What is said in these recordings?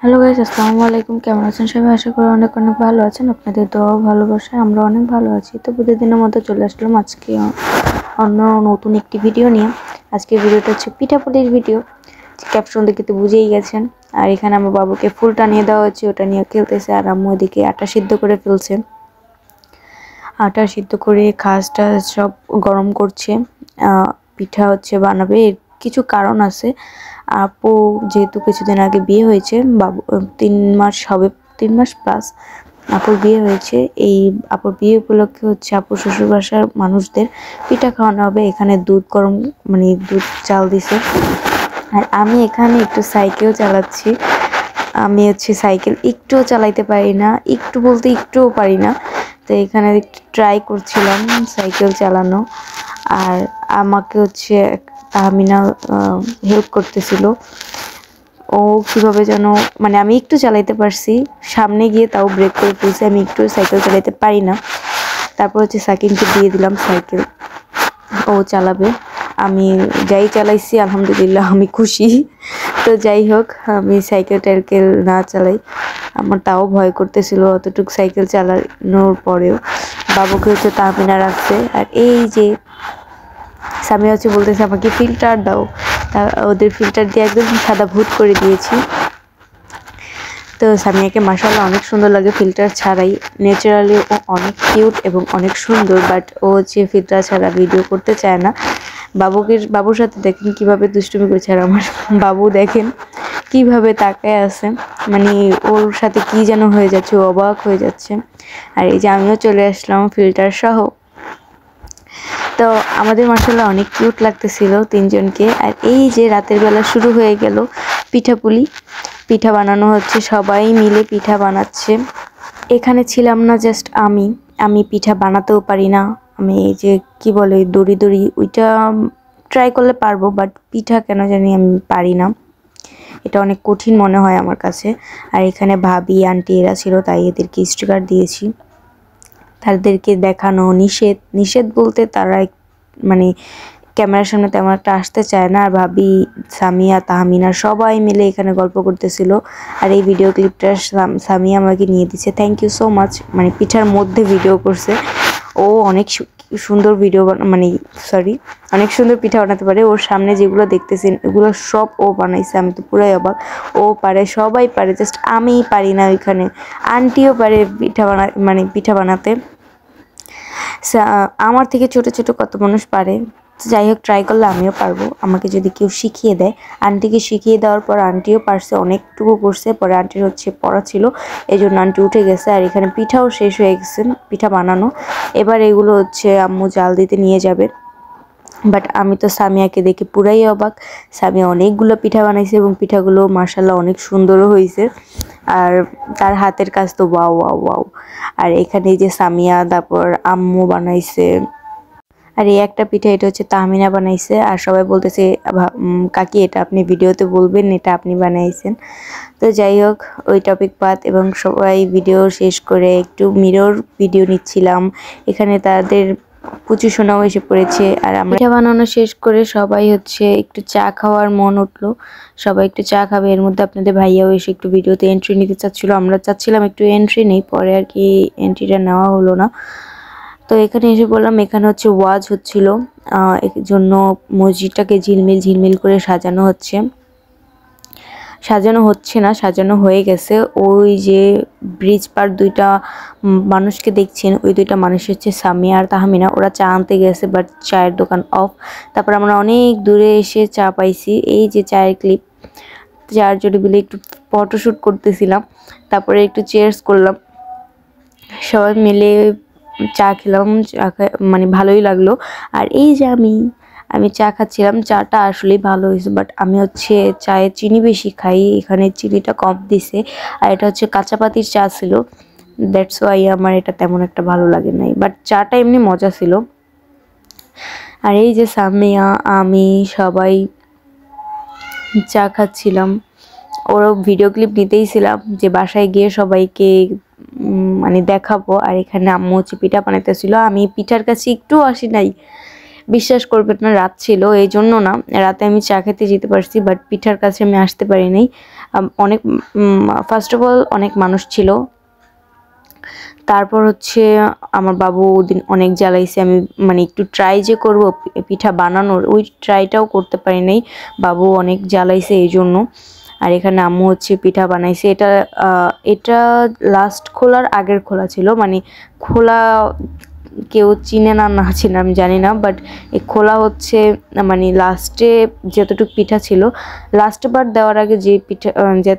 Hello guys, আসসালামু আলাইকুম। কেমন আছেন সবাই? আশা করি অনেক অনেক ভালো আছেন। আপনাদের দোয়া ভালোবাসায় আমরা অনেক ভালো আছি। তো প্রতিদিনের মতো চলে আসলাম আজকে অন্য নতুন একটি ভিডিও নিয়ে। আজকের ভিডিওটা হচ্ছে পিঠাপুলির ভিডিও। ক্যাপশন দেখে তো বুঝেই গেছেন। আর এখানে আমার বাবুকে ফুলটা নিয়ে দেওয়া হচ্ছে, ওটা নিয়ে খেলতেছে। আর আম্মু ওদিকে আটা সিদ্ধ করে ফেলছে। আটা সিদ্ধ করে খাসটা সব গরম করছে। পিঠা হচ্ছে বানাবে, এর কিছু কারণ আছে। আপু যেহেতু কিছুদিন আগে বিয়ে হয়েছে, বাবু 3 মাস হবে, 3 মাস প্লাস আপুর বিয়ে হয়েছে। এই আপুর বিয়ে উপলক্ষে হচ্ছে আপুর শ্বশুর বাসার মানুষদের পিঠা খাওয়ানো হবে। এখানে দুধ গরম, মানে দুধ চাল দিছে। আর আমি এখানে একটু সাইকেল চালাচ্ছি। আমি হচ্ছে সাইকেল একটুও চালাইতে পারি না, একটু বলতে একটুও পারি না। তো এখানে একটু ট্রাই করছিলাম সাইকেল চালানো। আর আমাকে হচ্ছে তাহমিনা হেল্প করতেছিল। ও কিভাবে যেন, মানে আমি একটু চালাইতে পারছি, সামনে গিয়ে তাও ব্রেক করে ফেলছি। আমি একটু সাইকেল চালাইতে পারি না। তারপর হচ্ছে সাকিনকে দিয়ে দিলাম সাইকেল, ও চালাবে। আমি যাই চালাইছি আলহামদুলিল্লাহ আমি খুশি। তো যাই হোক, আমি সাইকেল টাইকেল না চালাই, আমার তাও ভয় করতেছিল অতটুকু সাইকেল চালানোর পরেও। বাবুকে হচ্ছে তাহমিনা রাখছে। আর এই যে সামিয়া হচ্ছে বলতেছে আমাকে ফিল্টার দাও। ওদের ফিল্টার দিয়ে একদম সাদা ভূত করে দিয়েছি। তো সামিয়াকে মাশাআল্লাহ অনেক সুন্দর লাগে ফিল্টার ছাড়াই। ন্যাচারালি ও অনেক কিউট এবং অনেক সুন্দর, বাট ও যে ফিল্টার ছাড়া ভিডিও করতে চায় না। বাবুর সাথে দেখেন কিভাবে দুষ্টুমি করছে। আর আমার বাবু দেখেন কিভাবে তাকায় আছে, মানে ওর সাথে কি যেন হয়ে যাচ্ছে, ও অবাক হয়ে যাচ্ছে। আর এই যে আমিও চলে আসলাম ফিল্টার সহ। তো আমাদের মাশাআল্লাহ অনেক কিউট লাগতেছিল তিনজনকে। আর এই যে রাতের বেলা শুরু হয়ে গেল পিঠাপুলি, পিঠা বানানো হচ্ছে, সবাই মিলে পিঠা বানাচ্ছে। এখানে ছিলাম না জাস্ট আমি পিঠা বানাতেও পারি না। আমি এই যে কি বলে দড়ি দড়ি, ওইটা ট্রাই করলে পারবো, বাট পিঠা কেন জানি আমি পারি না, এটা অনেক কঠিন মনে হয় আমার কাছে। আর এখানে ভাবি আন্টি এরা ছিল, তাই এদেরকে স্টিকার দিয়েছি। তাদেরকে দেখানো নিষেধ, নিষেধ বলতে তারা মানে ক্যামেরার সামনে তেমন একটা আসতে চায় না। আর ভাবি, সামিয়া, তাহমিনা সবাই মিলে এখানে গল্প করতেছিল। আর এই ভিডিও ক্লিপটা সামিয়া আমাকে নিয়ে দিচ্ছে, থ্যাংক ইউ সো মাচ। মানে পিঠার মধ্যে ভিডিও করছে ও, অনেক সুন্দর ভিডিও মানে সরি অনেক সুন্দর পিঠা বানাতে পারে। ওর সামনে যেগুলো দেখতেছেন এগুলো সব ও বানাইছে। আমি তো পুরাই অবাক। ও পারে, সবাই পারে, জাস্ট আমিই পারি না। ওইখানে আন্টিও পারে পিঠা বানাতে। আমার থেকে ছোট ছোট কত মানুষ পারে। যাই হোক, ট্রাই করলে আমিও পারবো, আমাকে যদি কেউ শিখিয়ে দেয়। আন্টিকে শিখিয়ে দেওয়ার পর আন্টিও পারছে, অনেকটুকু করছে। পরে আন্টির হচ্ছে পড়া ছিল, এই জন্য আন্টি উঠে গেছে। আর এখানে পিঠাও শেষ হয়ে গেছে, পিঠা বানানো। এবার এগুলো হচ্ছে আম্মু জাল দিতে নিয়ে যাবে। বাট আমি তো সামিয়াকে দেখে পুরাই অবাক। সামিয়া অনেকগুলো পিঠা বানাইছে এবং পিঠাগুলো মাশাআল্লাহ অনেক সুন্দরও হয়েছে। আর তার হাতের কাজ তো ওয়াও ওয়াও ওয়াও। আর এখানে যে সামিয়া, তারপর আম্মু বানাইছে। আর এই একটা পিঠা, এটা হচ্ছে তাহমিনা বানাইছে। আর সবাই বলতেছে কাকি এটা আপনি ভিডিওতে বলবেন, এটা আপনি বানাইছেন। তো যাই হোক, ওই টপিক বাদ। এবং সবাই ভিডিও শেষ করে একটু মিরর ভিডিও নিচ্ছিলাম। এখানে তাদের পুচু সোনাও এসে পড়েছে। আর আমরা পিঠা বানানো শেষ করে সবাই হচ্ছে একটু চা খাওয়ার মন উঠলো, সবাই একটু চা খাবে। এর মধ্যে আপনাদের ভাইয়াও এসে একটু ভিডিওতে এন্ট্রি নিতে চাচ্ছিল, আমরা চাচ্ছিলাম একটু এন্ট্রি নেই, পরে আর কি এন্ট্রিটা নেওয়া হলো না। তো এখানে এসে বললাম, এখানে হচ্ছে ওয়াজ হচ্ছিল, এর জন্য মসজিদটাকে ঝিলমিল ঝিলমিল করে সাজানো হচ্ছে। সাজানো হচ্ছে না, সাজানো হয়ে গেছে। ওই যে ব্রিজ পার দুইটা মানুষকে দেখছেন, ওই দুইটা মানুষ হচ্ছে সামিয়া আর তাহমিনা। ওরা চা আনতে গেছে, বাট চায়ের দোকান অফ। তারপর আমরা অনেক দূরে এসে চা পাইছি। এই যে চায়ের ক্লিপ, চারজনে মিলে একটু ফটোশ্যুট করতেছিলাম। তারপরে একটু চেয়ার্স করলাম, সবাই মিলে চা খেলাম। মানে ভালোই লাগলো। আর এই যে আমি চা খাচ্ছিলাম, চাটা আসলেই ভালো হয়েছে, বাট আমি হচ্ছে চায়ে চিনি বেশি খাই, এখানে চিনিটা কম দিছে। আর এটা হচ্ছে কাঁচা পাতির চা ছিল, দ্যাটস ওয়াই আমার এটা তেমন একটা ভালো লাগে নাই, বাট চাটা এমনি মজা ছিল। আর এই যে সামিয়া, আমি সবাই চা খাচ্ছিলাম। ওরও ভিডিও ক্লিপ নিতেইছিলাম যে বাসায় গিয়ে সবাইকে মানে দেখাবো। আর এখানে আম্মু হচ্ছে পিঠা বানাইতেছিল, আমি পিঠার কাছে একটু আসি নাই, বিশ্বাস করবেন না, রাত ছিল এই জন্য না। রাতে আমি চা খেতে যেতে পারছি, বাট পিঠার কাছে আমি আসতে পারি নাই। অনেক ফার্স্ট অফ অল অনেক মানুষ ছিল। তারপর হচ্ছে আমার বাবু ওদিন অনেক জ্বালাইছে, আমি মানে একটু ট্রাই যে করব পিঠা বানানোর, ওই ট্রাইটাও করতে পারি নাই, বাবু অনেক জ্বালাইছে এই জন্য। আর এখানে আম্মু হচ্ছে পিঠা বানাইছে। এটা লাস্ট খোলার আগের খোলা ছিল, মানে খোলা কেউ চিনে না না চিনে আমি জানি না, বাট এই খোলা হচ্ছে মানে লাস্টে যতটুকু পিঠা ছিল, লাস্ট বার দেওয়ার আগে যে পিঠা যে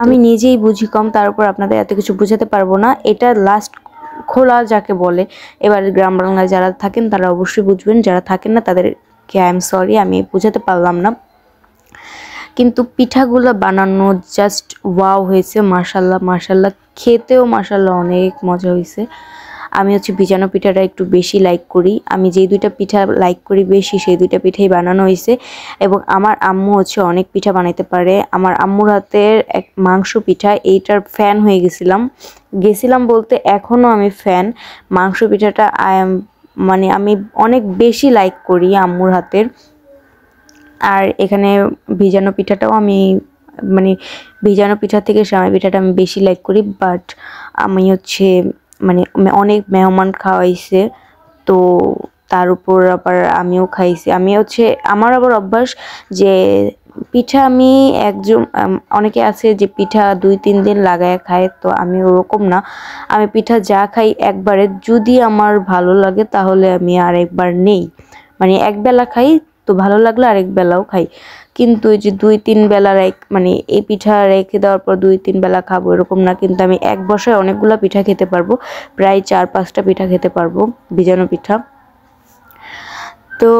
আমি নিজেই বুঝি কম, তার উপর আপনাদের এত কিছু বোঝাতে পারবো না। এটা লাস্ট খোলা যাকে বলে। এবার গ্রাম বাংলায় যারা থাকেন তারা অবশ্যই বুঝবেন, যারা থাকেন না তাদেরকে আই এম সরি, আমি বোঝাতে পারলাম না। কিন্তু পিঠাগুলো বানানো জাস্ট ওয়াও হয়েছে, মাশাল্লাহ মাশাল্লাহ। খেতেও মাশাল্লাহ অনেক মজা হয়েছে। আমি হচ্ছে ভিজানো পিঠাটা একটু বেশি লাইক করি, আমি যেই দুইটা পিঠা লাইক করি বেশি সেই দুইটা পিঠাই বানানো হয়েছে। এবং আমার আম্মু হচ্ছে অনেক পিঠা বানাইতে পারে। আমার আম্মুর হাতের এক মাংস পিঠা, এইটার ফ্যান হয়ে গেছিলাম বলতে এখনও আমি ফ্যান। মাংস পিঠাটা মানে আমি অনেক বেশি লাইক করি আম্মুর হাতের। আর এখানে ভিজানো পিঠাটাও আমি মানে ভিজানো পিঠা থেকে সেমাই পিঠাটা আমি বেশি লাইক করি। বাট আমি হচ্ছে মানে অনেক মেহমান খাওয়াইছে, তো তার উপর আবার আমিও খাইছি। আমি হচ্ছে আমার আবার অভ্যাস যে পিঠা আমি একজন, অনেকে আছে যে পিঠা 2-3 দিন লাগায় খায়, তো আমি ওরকম না। আমি পিঠা যা খাই একবারে, যদি আমার ভালো লাগে তাহলে আমি আরেকবার নেই, মানে একবেলা খাই তো ভালো লাগলে আরেক বেলাও খাই। কিন্তু এই যে 2-3 বেলা মানে এই পিঠা রেখে দেওয়ার পর 2-3 বেলা খাবো এরকম না, কিন্তু আমি এক বসায় অনেকগুলো পিঠা খেতে পারবো, প্রায় 4-5টা পিঠা খেতে পারবো, ভিজানো পিঠা। তো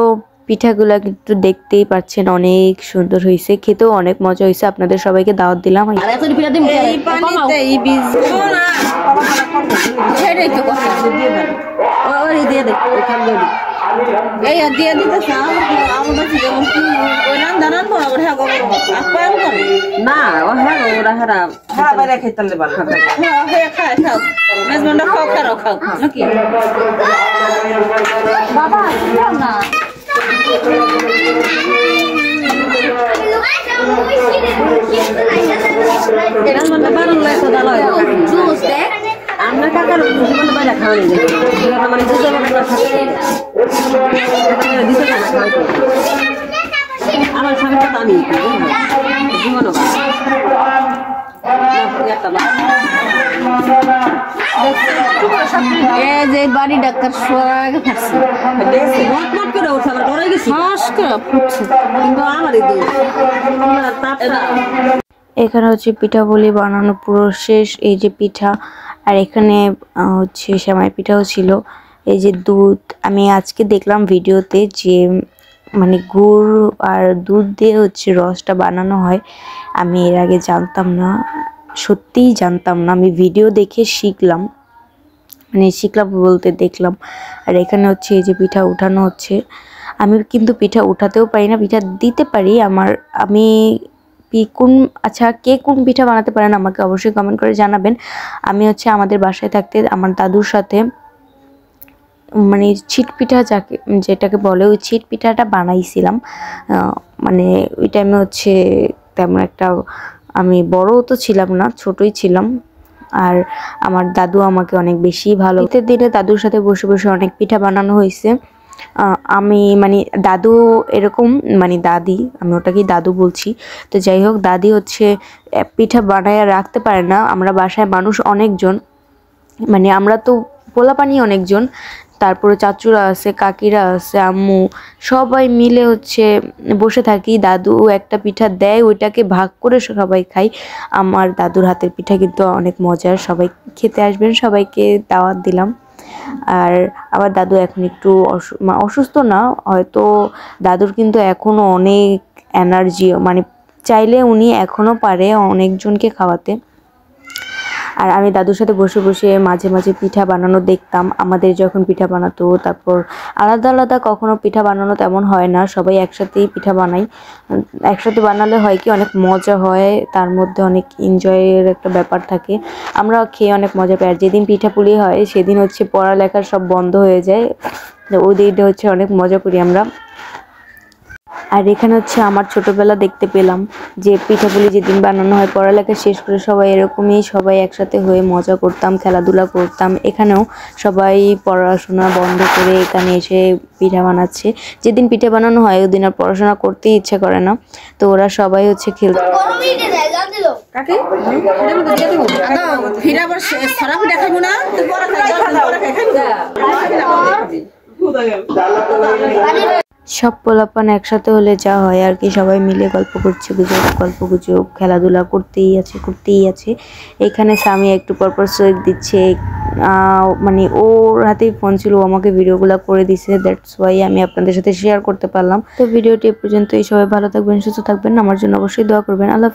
পিঠাগুলা কিন্তু দেখতেই পাচ্ছেন অনেক সুন্দর হয়েছে, খেতেও অনেক মজা হয়েছে। আপনাদের সবাইকে দাওয়াত দিলাম। এই দিয়ে দিতেছে আমার কাছে যেমন কি ওই রান্না বরাবর হ্যাঁ আপ্যায়ন করে না, ও হ্যাঁ ওরা হারা বাইরে খেতে ভালো হ্যাঁ খায় খাও মেজবানটা খাও নাকি বাবা না মেজবানটা বারণ লাগে দাঁড়ায় জুস দেখ আমরা কাকার জীবনে বাইরে খাওয়ানি দেখি মানে দুটো আমার স্বামীটা তো আমি জীবন যে বাড়ি ডাক্তার সোয়াগে থাকছে করে উঠছে আমার ডরে গেছি ফুটছে কিন্তু আমারই এখানে হচ্ছে পিঠা বলি বানানো পুরো শেষ। এই যে পিঠা, আর এখানে হচ্ছে সেমাই পিঠাও ছিল। এই যে দুধ, আমি আজকে দেখলাম ভিডিওতে যে মানে গুড় আর দুধ দিয়ে হচ্ছে রসটা বানানো হয়। আমি এর আগে জানতাম না, সত্যিই জানতাম না, আমি ভিডিও দেখে শিখলাম, মানে শিখলাম বলতে দেখলাম। আর এখানে হচ্ছে এই যে পিঠা উঠানো হচ্ছে। আমি কিন্তু পিঠা উঠাতেও পারি না, পিঠা দিতে পারি। আমি আচ্ছা কে কোন পিঠা বানাতে পারেন আমাকে অবশ্যই কমেন্ট করে জানাবেন। আমি হচ্ছে আমাদের বাসায় থাকতে আমার দাদুর সাথে মানে ছিট পিঠা যেটাকে বলে ওই ছিট পিঠাটা বানাইছিলাম। মানে ওই টাইমে হচ্ছে তেমন একটা আমি বড়ও তো ছিলাম না, ছোটই ছিলাম। আর আমার দাদু আমাকে অনেক বেশি ভালো, শীতের দিনে দাদুর সাথে বসে বসে অনেক পিঠা বানানো হয়েছে। আমি মানে দাদু এরকম মানে দাদি, আমি ওটাকেই দাদু বলছি। তো যাই হোক, দাদি হচ্ছে পিঠা বানায় রাখতে পারে না। আমরা বাসায় মানুষ অনেকজন, মানে আমরা তো পোলাপানি অনেকজন, তারপরে চাচুরা আছে, কাকিরা আছে, আম্মু, সবাই মিলে হচ্ছে বসে থাকি। দাদু একটা পিঠা দেয়, ওইটাকে ভাগ করে সবাই খাই। আমার দাদুর হাতের পিঠা কিন্তু অনেক মজার, সবাই খেতে আসবেন, সবাইকে দাওয়াত দিলাম। আর আমার দাদু এখন একটু অসুস্থ না, হয়তো দাদুর কিন্তু এখনও অনেক এনার্জি, মানে চাইলে উনি এখনও পারে অনেকজনকে খাওয়াতে। আর আমি দাদুর সাথে বসে বসে মাঝে মাঝে পিঠা বানানো দেখতাম, আমাদের যখন পিঠা বানাতো। তারপর আলাদা আলাদা কখনো পিঠা বানানো তেমন হয় না, সবাই একসাথেই পিঠা বানাই। একসাথে বানালে হয় কি অনেক মজা হয়, তার মধ্যে অনেক এনজয়ের একটা ব্যাপার থাকে, আমরা খেয়ে অনেক মজা পাই। আর যেদিন পিঠাপুলি হয় সেদিন হচ্ছে পড়ালেখা সব বন্ধ হয়ে যায়, ওই দিনটা হচ্ছে অনেক মজা করি আমরা। আর এখানে হচ্ছে আমার ছোটবেলা দেখতে পেলাম যে পিঠাপুলি যেদিন বানানো হয় পড়ালেখা শেষ করে সবাই এরকমই সবাই একসাথে হয়ে মজা করতাম, খেলাধুলা করতাম। এখানেও সবাই পড়াশোনা বন্ধ করে এখানে এসে পিঠা বানাচ্ছে। যেদিন পিঠা বানানো হয় ওই দিন আর পড়াশোনা করতেই ইচ্ছা করে না, তো ওরা সবাই হচ্ছে খেলতে। সব পোলাপান একসাথে হলে যা হয় আর কি, সবাই মিলে গল্প গুজব খেলাধুলা করতেই আছে। এখানে স্বামী একটু পরপর সুইক দিচ্ছে, মানে ওর হাতেই ফোন ছিল, ও আমাকে ভিডিওগুলো করে দিছে, দ্যাটস ওয়াই আমি আপনাদের সাথে শেয়ার করতে পারলাম। তো ভিডিওটি এ পর্যন্তই। সবাই ভালো থাকবেন, সুস্থ থাকবেন, আমার জন্য অবশ্যই দোয়া করবেন। আল্লাহ।